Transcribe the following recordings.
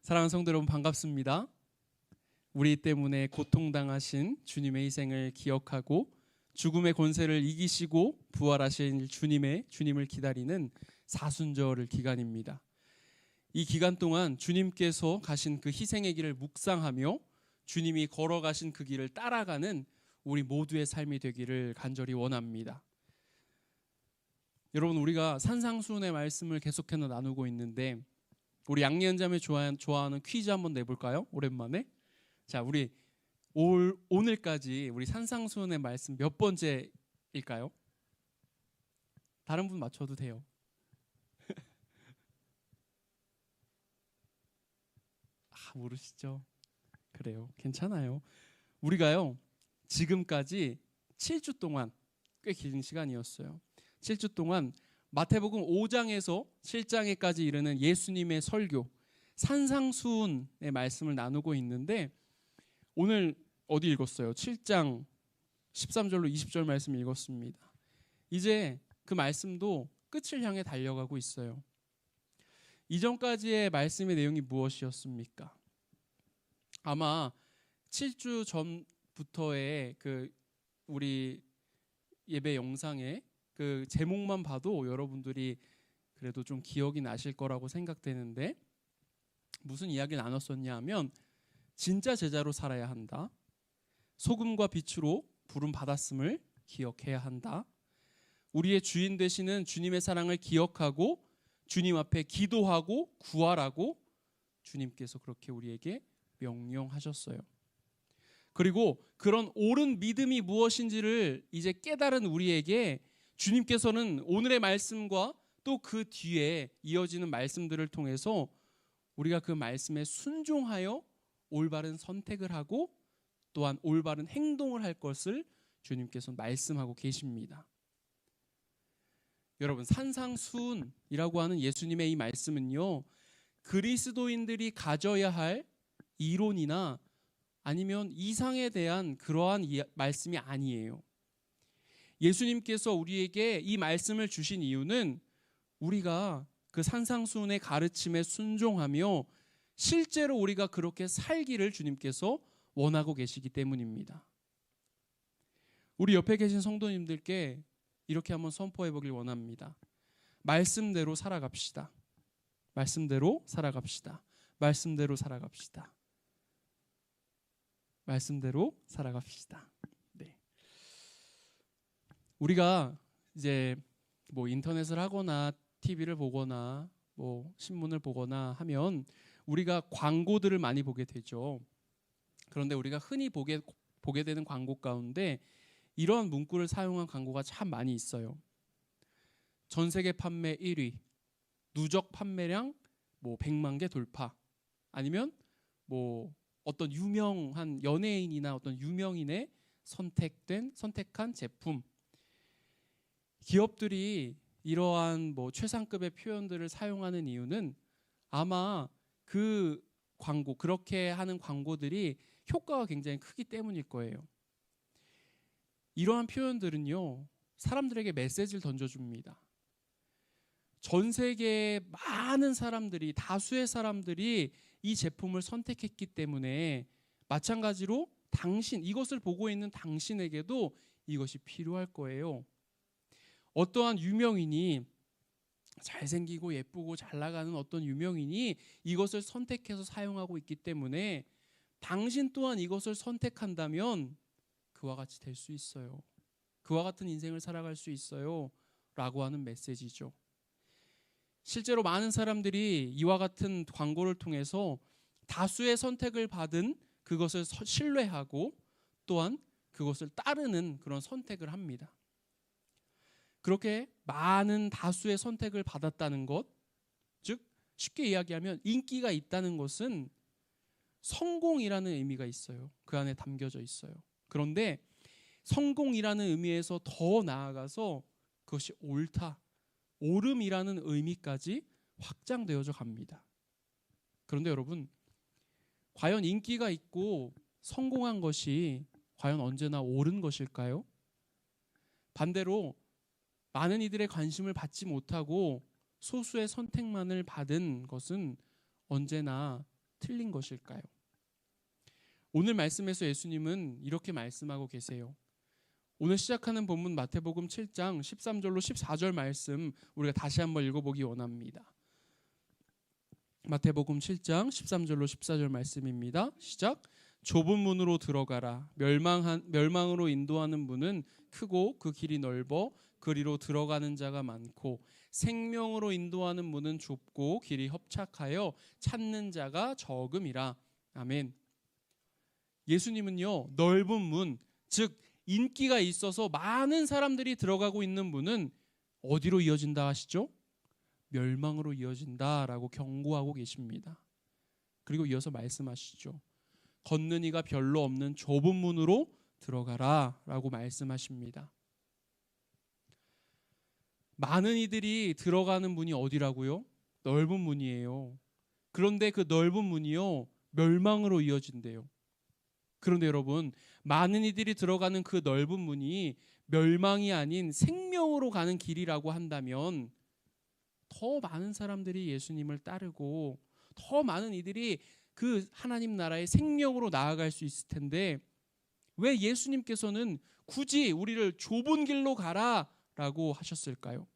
사랑하는 성도 여러분, 반갑습니다. 우리 때문에 고통당하신 주님의 희생을 기억하고 죽음의 권세를 이기시고 부활하신 주님을 기다리는 사순절 기간입니다. 이 기간 동안 주님께서 가신 그 희생의 길을 묵상하며 주님이 걸어가신 그 길을 따라가는 우리 모두의 삶이 되기를 간절히 원합니다. 여러분, 우리가 산상수훈의 말씀을 계속해서 나누고 있는데 우리 양리언자매 좋아하는 퀴즈 한번 내볼까요? 오랜만에. 자, 우리 오늘까지 우리 산상수훈의 말씀 몇 번째일까요? 다른 분 맞춰도 돼요. 모르시죠? 그래요. 괜찮아요. 우리가요, 지금까지 7주 동안 꽤 긴 시간이었어요. 7주 동안 마태복음 5장에서 7장에까지 이르는 예수님의 설교, 산상수훈의 말씀을 나누고 있는데 오늘 어디 읽었어요? 7장 13절로 20절 말씀 읽었습니다. 이제 그 말씀도 끝을 향해 달려가고 있어요. 이전까지의 말씀의 내용이 무엇이었습니까? 아마 7주 전부터의 그 우리 예배 영상에 그 제목만 봐도 여러분들이 그래도 좀 기억이 나실 거라고 생각되는데 무슨 이야기를 나눴었냐 하면 진짜 제자로 살아야 한다. 소금과 빛으로 부름 받았음을 기억해야 한다. 우리의 주인 되시는 주님의 사랑을 기억하고 주님 앞에 기도하고 구하라고 주님께서 그렇게 우리에게 명령하셨어요. 그리고 그런 옳은 믿음이 무엇인지를 이제 깨달은 우리에게 주님께서는 오늘의 말씀과 또 그 뒤에 이어지는 말씀들을 통해서 우리가 그 말씀에 순종하여 올바른 선택을 하고 또한 올바른 행동을 할 것을 주님께서 말씀하고 계십니다. 여러분, 산상수훈이라고 하는 예수님의 이 말씀은요, 그리스도인들이 가져야 할 이론이나 아니면 이상에 대한 그러한 말씀이 아니에요. 예수님께서 우리에게 이 말씀을 주신 이유는 우리가 그 산상수훈의 가르침에 순종하며 실제로 우리가 그렇게 살기를 주님께서 원하고 계시기 때문입니다. 우리 옆에 계신 성도님들께 이렇게 한번 선포해 보길 원합니다. 말씀대로 살아갑시다. 말씀대로 살아갑시다. 말씀대로 살아갑시다. 말씀대로 살아갑시다. 네. 우리가 이제 뭐 인터넷을 하거나 TV를 보거나 뭐 신문을 보거나 하면 우리가 광고들을 많이 보게 되죠. 그런데 우리가 흔히 보게 되는 광고 가운데 이러한 문구를 사용한 광고가 참 많이 있어요. 전 세계 판매 1위, 누적 판매량 뭐 100만 개 돌파, 아니면 뭐 어떤 유명한 연예인이나 어떤 유명인의 선택한 제품. 기업들이 이러한 뭐 최상급의 표현들을 사용하는 이유는 아마 그 광고, 그렇게 하는 광고들이 효과가 굉장히 크기 때문일 거예요. 이러한 표현들은요, 사람들에게 메시지를 던져줍니다. 전 세계의 많은 사람들이, 다수의 사람들이 이 제품을 선택했기 때문에 마찬가지로 이것을 보고 있는 당신에게도 이것이 필요할 거예요. 어떠한 유명인이, 잘생기고 예쁘고 잘 나가는 어떤 유명인이 이것을 선택해서 사용하고 있기 때문에 당신 또한 이것을 선택한다면 그와 같이 될 수 있어요. 그와 같은 인생을 살아갈 수 있어요. 라고 하는 메시지죠. 실제로 많은 사람들이 이와 같은 광고를 통해서 다수의 선택을 받은 그것을 신뢰하고 또한 그것을 따르는 그런 선택을 합니다. 그렇게 많은 다수의 선택을 받았다는 것, 즉 쉽게 이야기하면 인기가 있다는 것은 성공이라는 의미가 있어요. 그 안에 담겨져 있어요. 그런데 성공이라는 의미에서 더 나아가서 그것이 옳다, 옳음이라는 의미까지 확장되어져 갑니다. 그런데 여러분, 과연 인기가 있고 성공한 것이 과연 언제나 옳은 것일까요? 반대로 많은 이들의 관심을 받지 못하고 소수의 선택만을 받은 것은 언제나 틀린 것일까요? 오늘 말씀에서 예수님은 이렇게 말씀하고 계세요. 오늘 시작하는 본문 마태복음 7장 13절로 14절 말씀 우리가 다시 한번 읽어보기 원합니다. 마태복음 7장 13절로 14절 말씀입니다. 시작. 좁은 문으로 들어가라. 멸망으로 인도하는 문은 크고 그 길이 넓어 그리로 들어가는 자가 많고 생명으로 인도하는 문은 좁고 길이 협착하여 찾는 자가 적음이라. 아멘. 예수님은요, 넓은 문, 즉 인기가 있어서 많은 사람들이 들어가고 있는 문은 어디로 이어진다 하시죠? 멸망으로 이어진다라고 경고하고 계십니다. 그리고 이어서 말씀하시죠. 걷는 이가 별로 없는 좁은 문으로 들어가라 라고 말씀하십니다. 많은 이들이 들어가는 문이 어디라고요? 넓은 문이에요. 그런데 그 넓은 문이요, 멸망으로 이어진대요. 그런데 여러분, 많은 이들이 들어가는 그 넓은 문이 멸망이 아닌 생명으로 가는 길이라고 한다면 더 많은 사람들이 예수님을 따르고 더 많은 이들이 그 하나님 나라의 생명으로 나아갈 수 있을 텐데 왜 예수님께서는 굳이 우리를 좁은 길로 가라라고 하셨을까요?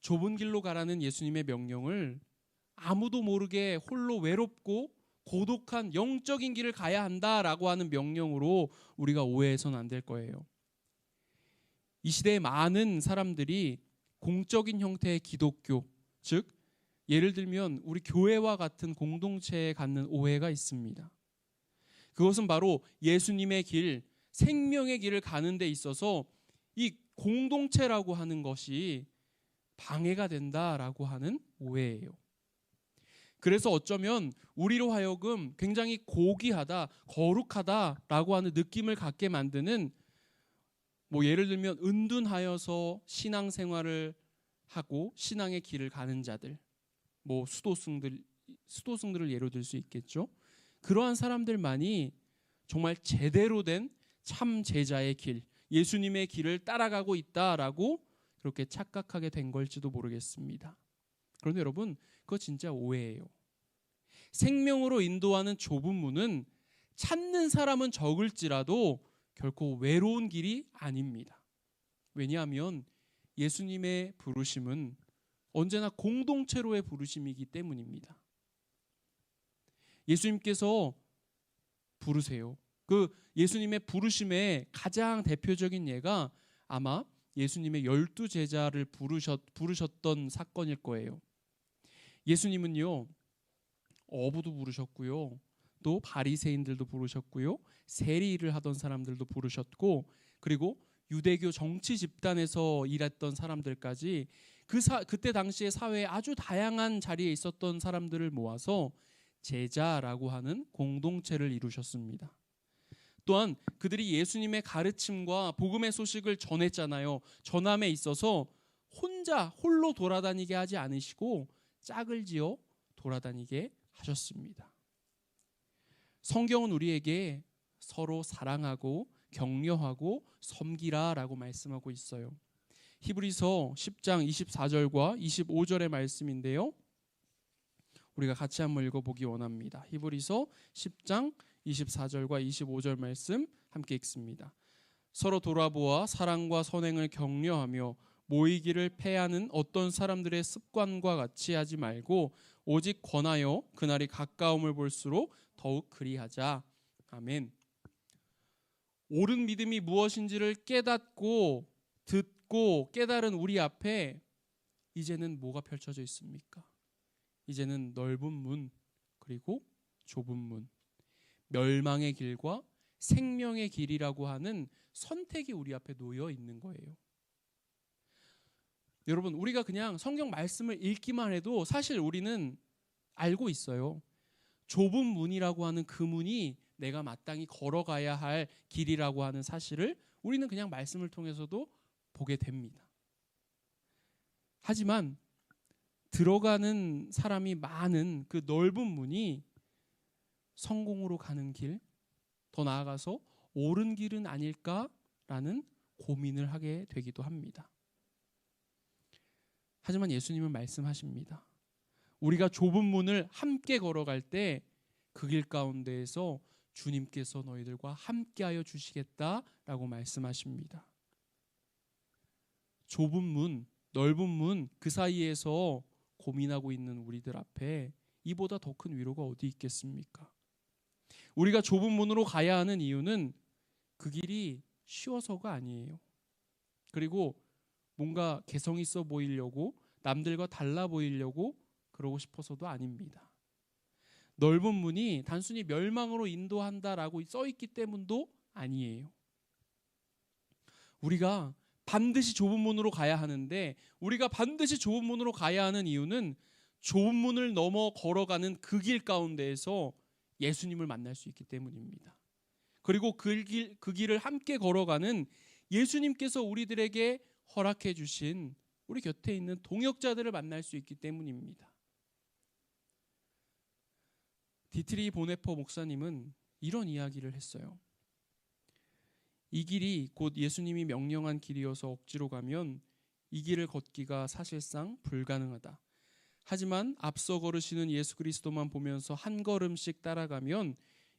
좁은 길로 가라는 예수님의 명령을 아무도 모르게 홀로 외롭고 고독한 영적인 길을 가야 한다라고 하는 명령으로 우리가 오해해서는 안 될 거예요. 이 시대에 많은 사람들이 공적인 형태의 기독교, 즉 예를 들면 우리 교회와 같은 공동체에 갖는 오해가 있습니다. 그것은 바로 예수님의 길, 생명의 길을 가는 데 있어서 이 공동체라고 하는 것이 방해가 된다라고 하는 오해예요. 그래서 어쩌면 우리로 하여금 굉장히 고귀하다, 거룩하다라고 하는 느낌을 갖게 만드는 예를 들면 은둔하여서 신앙생활을 하고 신앙의 길을 가는 자들, 수도승들을 예로 들 수 있겠죠. 그러한 사람들만이 정말 제대로 된 참 제자의 길, 예수님의 길을 따라가고 있다라고 그렇게 착각하게 된 걸지도 모르겠습니다. 그런데 여러분, 그거 진짜 오해예요. 생명으로 인도하는 좁은 문은 찾는 사람은 적을지라도 결코 외로운 길이 아닙니다. 왜냐하면 예수님의 부르심은 언제나 공동체로의 부르심이기 때문입니다. 예수님께서 부르세요. 그 예수님의 부르심의 가장 대표적인 예가 아마 예수님의 12제자를 부르셨던 사건일 거예요. 예수님은요, 어부도 부르셨고요, 또 바리새인들도 부르셨고요, 세리를 하던 사람들도 부르셨고, 그리고 유대교 정치 집단에서 일했던 사람들까지 그때 당시의 사회에 아주 다양한 자리에 있었던 사람들을 모아서 제자라고 하는 공동체를 이루셨습니다. 또한 그들이 예수님의 가르침과 복음의 소식을 전했잖아요. 전함에 있어서 홀로 돌아다니게 하지 않으시고 짝을 지어 돌아다니게 하셨습니다. 성경은 우리에게 서로 사랑하고 격려하고 섬기라라고 말씀하고 있어요. 히브리서 10장 24절과 25절의 말씀인데요. 우리가 같이 한번 읽어보기 원합니다. 히브리서 10장 24절과 25절 말씀 함께 읽습니다. 서로 돌아보아 사랑과 선행을 격려하며 모이기를 패하는 어떤 사람들의 습관과 같이 하지 말고 오직 권하여 그날이 가까움을 볼수록 더욱 그리하자. 아멘. 옳은 믿음이 무엇인지를 깨닫고 듣고 깨달은 우리 앞에 이제는 뭐가 펼쳐져 있습니까? 이제는 넓은 문, 그리고 좁은 문, 멸망의 길과 생명의 길이라고 하는 선택이 우리 앞에 놓여 있는 거예요. 여러분, 우리가 그냥 성경 말씀을 읽기만 해도 사실 우리는 알고 있어요. 좁은 문이라고 하는 그 문이 내가 마땅히 걸어가야 할 길이라고 하는 사실을 우리는 그냥 말씀을 통해서도 보게 됩니다. 하지만 들어가는 사람이 많은 그 넓은 문이 성공으로 가는 길, 더 나아가서 옳은 길은 아닐까라는 고민을 하게 되기도 합니다. 하지만 예수님은 말씀하십니다. 우리가 좁은 문을 함께 걸어갈 때 그 길 가운데에서 주님께서 너희들과 함께하여 주시겠다라고 말씀하십니다. 좁은 문, 넓은 문 그 사이에서 고민하고 있는 우리들 앞에 이보다 더 큰 위로가 어디 있겠습니까? 우리가 좁은 문으로 가야 하는 이유는 그 길이 쉬워서가 아니에요. 그리고 뭔가 개성 있어 보이려고, 남들과 달라 보이려고 그러고 싶어서도 아닙니다. 넓은 문이 단순히 멸망으로 인도한다라고 써 있기 때문도 아니에요. 우리가 반드시 좁은 문으로 가야 하는데, 우리가 반드시 좁은 문으로 가야 하는 이유는 좁은 문을 넘어 걸어가는 그 길 가운데에서 예수님을 만날 수 있기 때문입니다. 그리고 그 길을 함께 걸어가는 예수님께서 우리들에게 허락해 주신 우리 곁에 있는 동역자들을 만날 수 있기 때문입니다. 디트리 보네퍼 목사님은 이런 이야기를 했어요. 이 길이 곧 예수님이 명령한 길이어서 억지로 가면 이 길을 걷기가 사실상 불가능하다. 하지만 앞서 걸으시는 예수 그리스도만 보면서 한 걸음씩 따라가면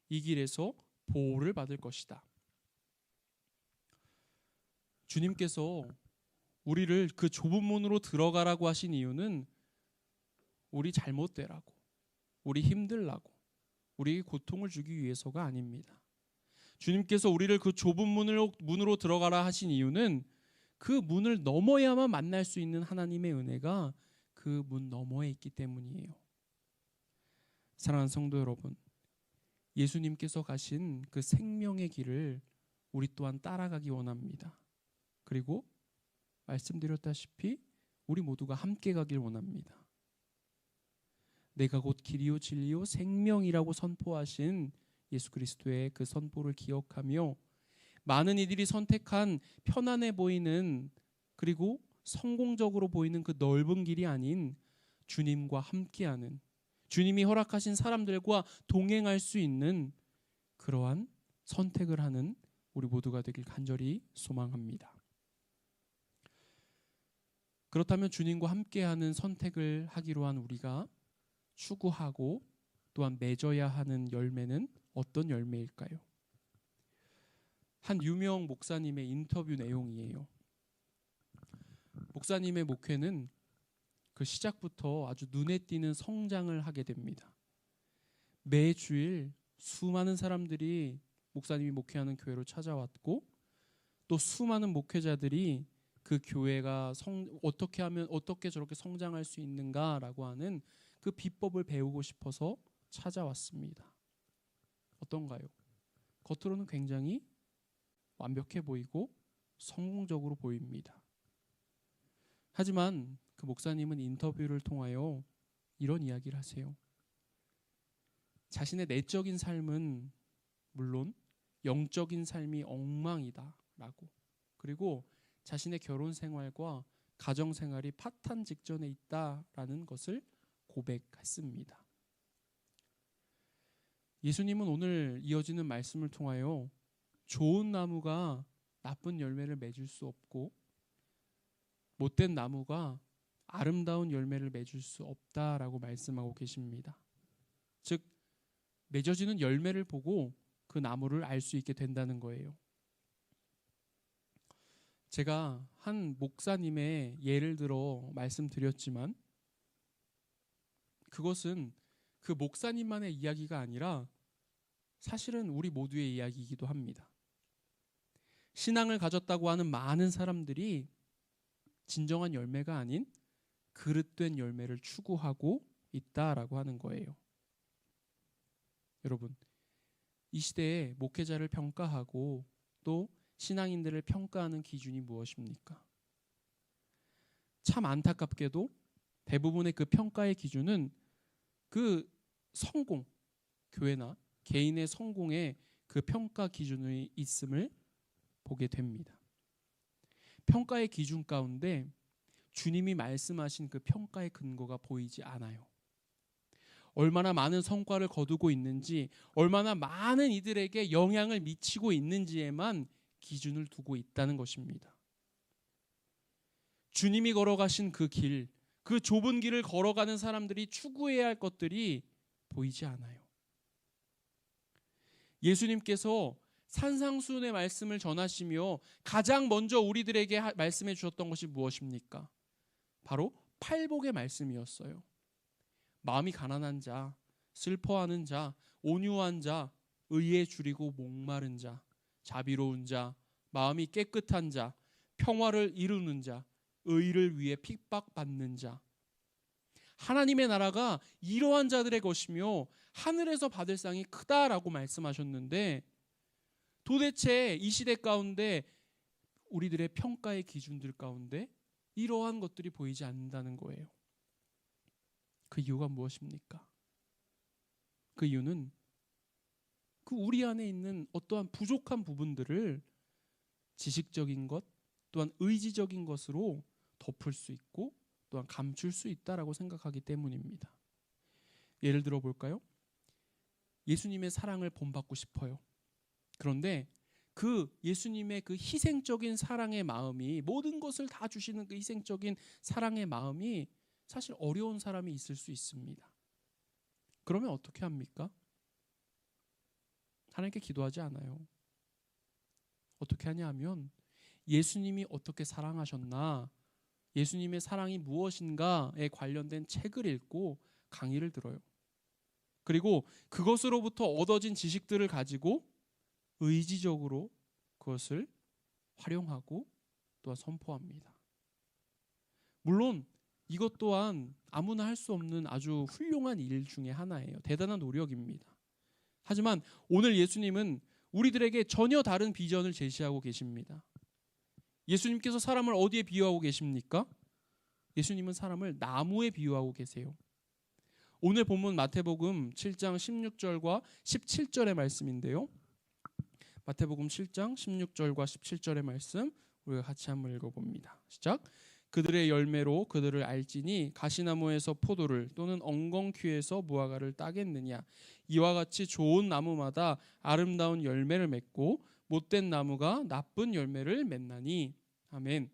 이 길에서 보호를 받을 것이다. 주님께서 우리를 그 좁은 문으로 들어가라고 하신 이유는 우리 잘못되라고, 우리 힘들라고, 우리에게 고통을 주기 위해서가 아닙니다. 주님께서 우리를 그 좁은 문으로 들어가라 하신 이유는 그 문을 넘어야만 만날 수 있는 하나님의 은혜가 그 문 너머에 있기 때문이에요. 사랑하는 성도 여러분, 예수님께서 가신 그 생명의 길을 우리 또한 따라가기 원합니다. 그리고 말씀드렸다시피 우리 모두가 함께 가길 원합니다. 내가 곧 길이요 진리요 생명이라고 선포하신 예수 그리스도의 그 선포를 기억하며 많은 이들이 선택한 편안해 보이는, 그리고 성공적으로 보이는 그 넓은 길이 아닌 주님과 함께하는, 주님이 허락하신 사람들과 동행할 수 있는 그러한 선택을 하는 우리 모두가 되길 간절히 소망합니다. 그렇다면 주님과 함께하는 선택을 하기로 한 우리가 추구하고 또한 맺어야 하는 열매는 어떤 열매일까요? 한 유명 목사님의 인터뷰 내용이에요. 목사님의 목회는 그 시작부터 아주 눈에 띄는 성장을 하게 됩니다. 매주일 수많은 사람들이 목사님이 목회하는 교회로 찾아왔고, 또 수많은 목회자들이 그 교회가 어떻게 저렇게 성장할 수 있는가라고 하는 그 비법을 배우고 싶어서 찾아왔습니다. 어떤가요? 겉으로는 굉장히 완벽해 보이고 성공적으로 보입니다. 하지만 그 목사님은 인터뷰를 통하여 이런 이야기를 하세요. 자신의 내적인 삶은 물론 영적인 삶이 엉망이다 라고, 그리고 자신의 결혼 생활과 가정 생활이 파탄 직전에 있다라는 것을 고백했습니다. 예수님은 오늘 이어지는 말씀을 통하여 좋은 나무가 나쁜 열매를 맺을 수 없고 못된 나무가 아름다운 열매를 맺을 수 없다라고 말씀하고 계십니다. 즉 맺어지는 열매를 보고 그 나무를 알 수 있게 된다는 거예요. 제가 한 목사님의 예를 들어 말씀드렸지만 그것은 그 목사님만의 이야기가 아니라 사실은 우리 모두의 이야기이기도 합니다. 신앙을 가졌다고 하는 많은 사람들이 진정한 열매가 아닌 그릇된 열매를 추구하고 있다라고 하는 거예요. 여러분, 이 시대에 목회자를 평가하고 또 신앙인들을 평가하는 기준이 무엇입니까? 참 안타깝게도 대부분의 그 평가의 기준은 그 성공, 교회나 개인의 성공에 그 평가 기준이 있음을 보게 됩니다. 평가의 기준 가운데 주님이 말씀하신 그 평가의 근거가 보이지 않아요. 얼마나 많은 성과를 거두고 있는지, 얼마나 많은 이들에게 영향을 미치고 있는지에만 기준을 두고 있다는 것입니다. 주님이 걸어가신 그 길, 그 좁은 길을 걸어가는 사람들이 추구해야 할 것들이 보이지 않아요. 예수님께서 산상수훈의 말씀을 전하시며 가장 먼저 우리들에게 말씀해 주셨던 것이 무엇입니까? 바로 팔복의 말씀이었어요. 마음이 가난한 자, 슬퍼하는 자, 온유한 자, 의에 줄이고 목마른 자, 자비로운 자, 마음이 깨끗한 자, 평화를 이루는 자, 의를 위해 핍박받는 자. 하나님의 나라가 이러한 자들의 것이며 하늘에서 받을 상이 크다라고 말씀하셨는데, 도대체 이 시대 가운데 우리들의 평가의 기준들 가운데 이러한 것들이 보이지 않는다는 거예요. 그 이유가 무엇입니까? 그 이유는 그 우리 안에 있는 어떠한 부족한 부분들을 지식적인 것 또한 의지적인 것으로 덮을 수 있고 또한 감출 수 있다라고 생각하기 때문입니다. 예를 들어 볼까요? 예수님의 사랑을 본받고 싶어요. 그런데 그 예수님의 그 희생적인 사랑의 마음이, 모든 것을 다 주시는 그 희생적인 사랑의 마음이 사실 어려운 사람이 있을 수 있습니다. 그러면 어떻게 합니까? 하나님께 기도하지 않아요. 어떻게 하냐 하면 예수님이 어떻게 사랑하셨나, 예수님의 사랑이 무엇인가에 관련된 책을 읽고 강의를 들어요. 그리고 그것으로부터 얻어진 지식들을 가지고 의지적으로 그것을 활용하고 또한 선포합니다. 물론 이것 또한 아무나 할 수 없는 아주 훌륭한 일 중에 하나예요. 대단한 노력입니다. 하지만 오늘 예수님은 우리들에게 전혀 다른 비전을 제시하고 계십니다. 예수님께서 사람을 어디에 비유하고 계십니까? 예수님은 사람을 나무에 비유하고 계세요. 오늘 본문 마태복음 7장 16절과 17절의 말씀인데요. 마태복음 7장 16절과 17절의 말씀 우리가 같이 한번 읽어봅니다. 시작. 그들의 열매로 그들을 알지니 가시나무에서 포도를 또는 엉겅퀴에서 무화과를 따겠느냐. 이와 같이 좋은 나무마다 아름다운 열매를 맺고 못된 나무가 나쁜 열매를 맺나니. 아멘.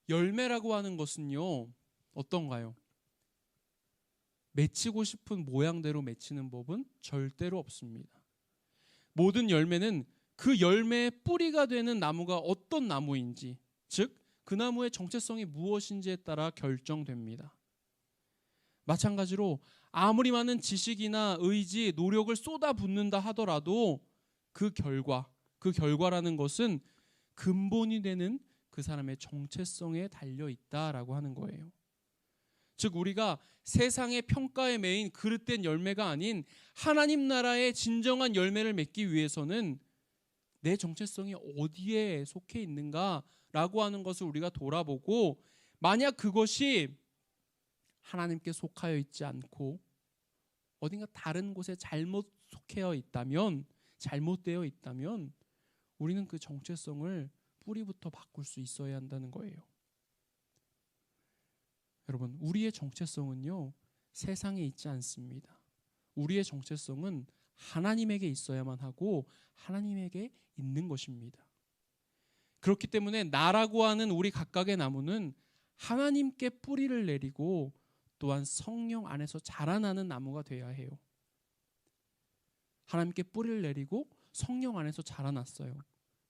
열매라고 하는 것은요, 어떤가요? 맺히고 싶은 모양대로 맺히는 법은 절대로 없습니다. 모든 열매는 그 열매의 뿌리가 되는 나무가 어떤 나무인지, 즉 그 나무의 정체성이 무엇인지에 따라 결정됩니다. 마찬가지로 아무리 많은 지식이나 의지, 노력을 쏟아붓는다 하더라도 그 결과라는 것은 근본이 되는 그 사람의 정체성에 달려 있다라고 하는 거예요. 즉 우리가 세상의 평가에 매인 그릇된 열매가 아닌 하나님 나라의 진정한 열매를 맺기 위해서는 내 정체성이 어디에 속해 있는가라고 하는 것을 우리가 돌아보고, 만약 그것이 하나님께 속하여 있지 않고 어딘가 다른 곳에 잘못되어 있다면 우리는 그 정체성을 뿌리부터 바꿀 수 있어야 한다는 거예요. 여러분, 우리의 정체성은요, 세상에 있지 않습니다. 우리의 정체성은 하나님에게 있어야만 하고 하나님에게 있는 것입니다. 그렇기 때문에 나라고 하는 우리 각각의 나무는 하나님께 뿌리를 내리고 또한 성령 안에서 자라나는 나무가 되어야 해요. 하나님께 뿌리를 내리고 성령 안에서 자라났어요.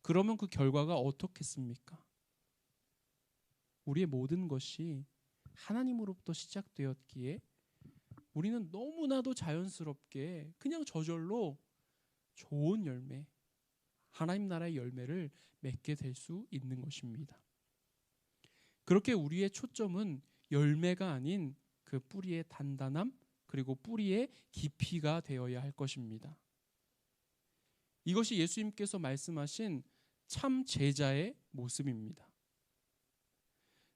그러면 그 결과가 어떻겠습니까? 우리의 모든 것이 하나님으로부터 시작되었기에 우리는 너무나도 자연스럽게 그냥 저절로 좋은 열매, 하나님 나라의 열매를 맺게 될 수 있는 것입니다. 그렇게 우리의 초점은 열매가 아닌 그 뿌리의 단단함 그리고 뿌리의 깊이가 되어야 할 것입니다. 이것이 예수님께서 말씀하신 참 제자의 모습입니다.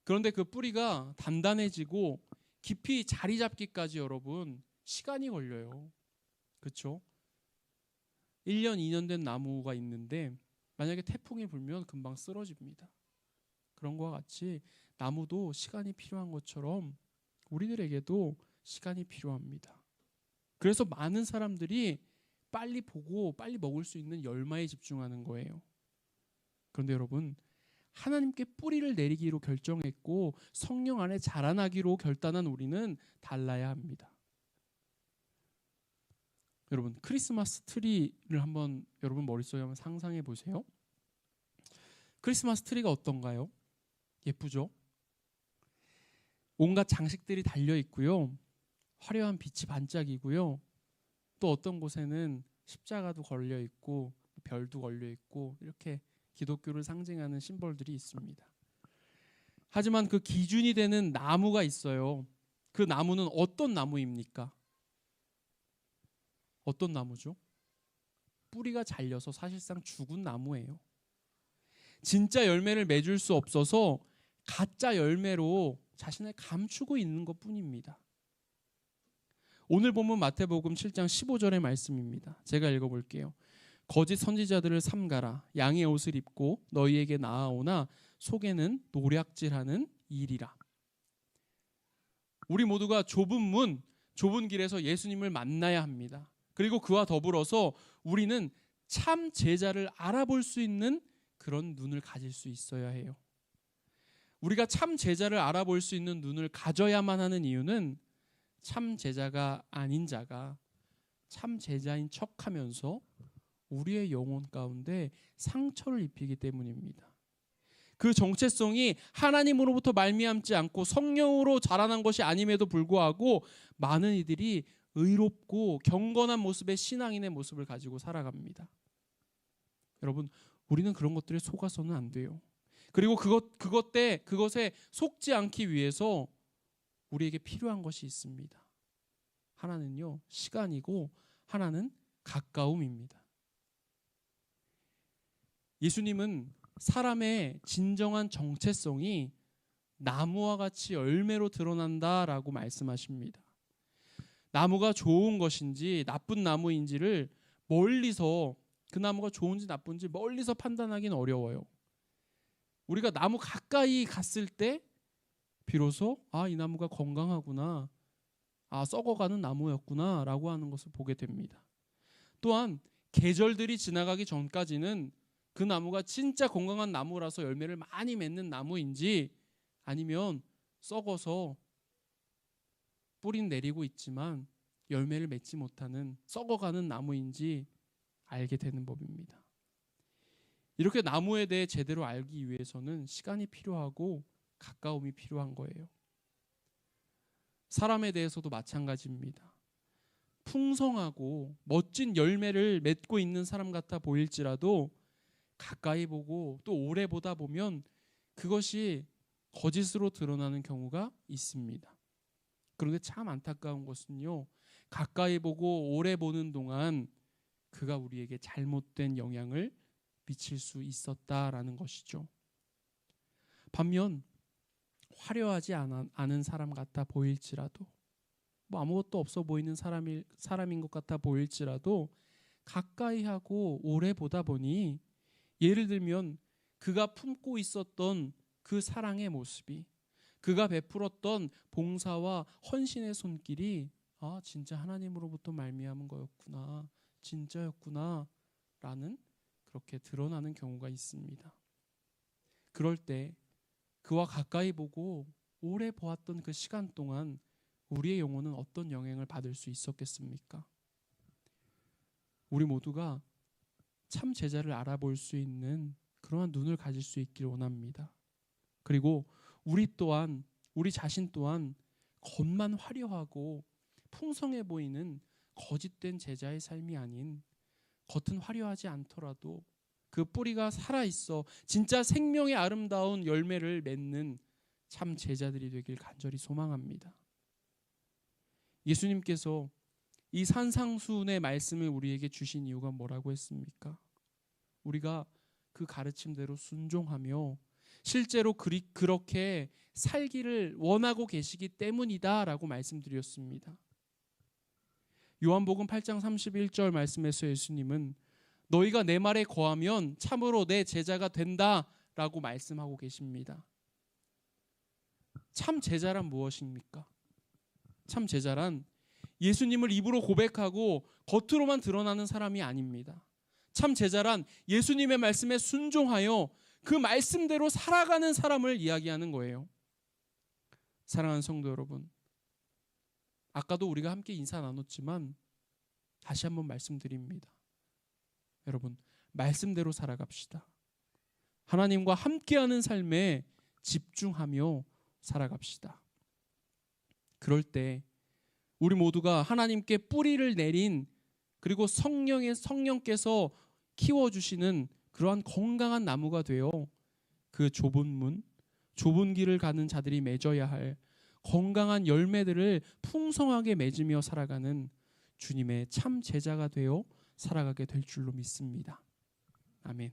그런데 그 뿌리가 단단해지고 깊이 자리 잡기까지 여러분 시간이 걸려요. 그렇죠? 1년, 2년 된 나무가 있는데 만약에 태풍이 불면 금방 쓰러집니다. 그런 것과 같이 나무도 시간이 필요한 것처럼 우리들에게도 시간이 필요합니다. 그래서 많은 사람들이 빨리 보고 빨리 먹을 수 있는 열마에 집중하는 거예요. 그런데 여러분, 하나님께 뿌리를 내리기로 결정했고 성령 안에 자라나기로 결단한 우리는 달라야 합니다. 여러분, 크리스마스 트리를 한번 여러분 머릿속에 한번 상상해 보세요. 크리스마스 트리가 어떤가요? 예쁘죠? 온갖 장식들이 달려 있고요. 화려한 빛이 반짝이고요. 또 어떤 곳에는 십자가도 걸려 있고 별도 걸려 있고 이렇게 기독교를 상징하는 심볼들이 있습니다. 하지만 그 기준이 되는 나무가 있어요. 그 나무는 어떤 나무입니까? 어떤 나무죠? 뿌리가 잘려서 사실상 죽은 나무예요. 진짜 열매를 맺을 수 없어서 가짜 열매로 자신을 감추고 있는 것뿐입니다. 오늘 본문 마태복음 7장 15절의 말씀입니다. 제가 읽어볼게요. 거짓 선지자들을 삼가라. 양의 옷을 입고 너희에게 나아오나 속에는 노략질하는 일이라. 우리 모두가 좁은 문, 좁은 길에서 예수님을 만나야 합니다. 그리고 그와 더불어서 우리는 참 제자를 알아볼 수 있는 그런 눈을 가질 수 있어야 해요. 우리가 참 제자를 알아볼 수 있는 눈을 가져야만 하는 이유는 참 제자가 아닌 자가 참 제자인 척하면서 우리의 영혼 가운데 상처를 입히기 때문입니다. 그 정체성이 하나님으로부터 말미암지 않고 성령으로 자라난 것이 아님에도 불구하고 많은 이들이 의롭고 경건한 모습의 신앙인의 모습을 가지고 살아갑니다. 여러분, 우리는 그런 것들에 속아서는 안 돼요. 그리고 그것에 속지 않기 위해서 우리에게 필요한 것이 있습니다. 하나는요, 시간이고 하나는 가까움입니다. 예수님은 사람의 진정한 정체성이 나무와 같이 열매로 드러난다라고 말씀하십니다. 나무가 좋은 것인지 나쁜 나무인지를 멀리서, 그 나무가 좋은지 나쁜지 멀리서 판단하기는 어려워요. 우리가 나무 가까이 갔을 때 비로소 이 나무가 건강하구나, 썩어가는 나무였구나 라고 하는 것을 보게 됩니다. 또한 계절들이 지나가기 전까지는 그 나무가 진짜 건강한 나무라서 열매를 많이 맺는 나무인지 아니면 썩어서 뿌리는 내리고 있지만 열매를 맺지 못하는 썩어가는 나무인지 알게 되는 법입니다. 이렇게 나무에 대해 제대로 알기 위해서는 시간이 필요하고 가까움이 필요한 거예요. 사람에 대해서도 마찬가지입니다. 풍성하고 멋진 열매를 맺고 있는 사람 같아 보일지라도 가까이 보고 또 오래 보다 보면 그것이 거짓으로 드러나는 경우가 있습니다. 그런데 참 안타까운 것은요, 가까이 보고 오래 보는 동안 그가 우리에게 잘못된 영향을 미칠 수 있었다라는 것이죠. 반면 화려하지 않은 사람 같아 보일지라도, 아무것도 없어 보이는 사람인 것 같아 보일지라도 가까이 하고 오래 보다 보니, 예를 들면 그가 품고 있었던 그 사랑의 모습이, 그가 베풀었던 봉사와 헌신의 손길이 진짜 하나님으로부터 말미암은 거였구나, 진짜였구나 라는, 그렇게 드러나는 경우가 있습니다. 그럴 때 그와 가까이 보고 오래 보았던 그 시간 동안 우리의 영혼은 어떤 영향을 받을 수 있었겠습니까? 우리 모두가 참 제자를 알아볼 수 있는 그러한 눈을 가질 수 있길 원합니다. 그리고 우리 자신 또한 겉만 화려하고 풍성해 보이는 거짓된 제자의 삶이 아닌, 겉은 화려하지 않더라도 그 뿌리가 살아있어 진짜 생명의 아름다운 열매를 맺는 참 제자들이 되길 간절히 소망합니다. 예수님께서 이 산상수훈의 말씀을 우리에게 주신 이유가 뭐라고 했습니까? 우리가 그 가르침대로 순종하며 실제로 그렇게 살기를 원하고 계시기 때문이다 라고 말씀드렸습니다. 요한복음 8장 31절 말씀에서 예수님은 너희가 내 말에 거하면 참으로 내 제자가 된다 라고 말씀하고 계십니다. 참 제자란 무엇입니까? 참 제자란 예수님을 입으로 고백하고 겉으로만 드러나는 사람이 아닙니다. 참 제자란 예수님의 말씀에 순종하여 그 말씀대로 살아가는 사람을 이야기하는 거예요. 사랑하는 성도 여러분, 아까도 우리가 함께 인사 나눴지만 다시 한번 말씀드립니다. 여러분, 말씀대로 살아갑시다. 하나님과 함께하는 삶에 집중하며 살아갑시다. 그럴 때 우리 모두가 하나님께 뿌리를 내린, 그리고 성령께서 키워주시는 그러한 건강한 나무가 되어 그 좁은 문, 좁은 길을 가는 자들이 맺어야 할 건강한 열매들을 풍성하게 맺으며 살아가는 주님의 참 제자가 되어 살아가게 될 줄로 믿습니다. 아멘.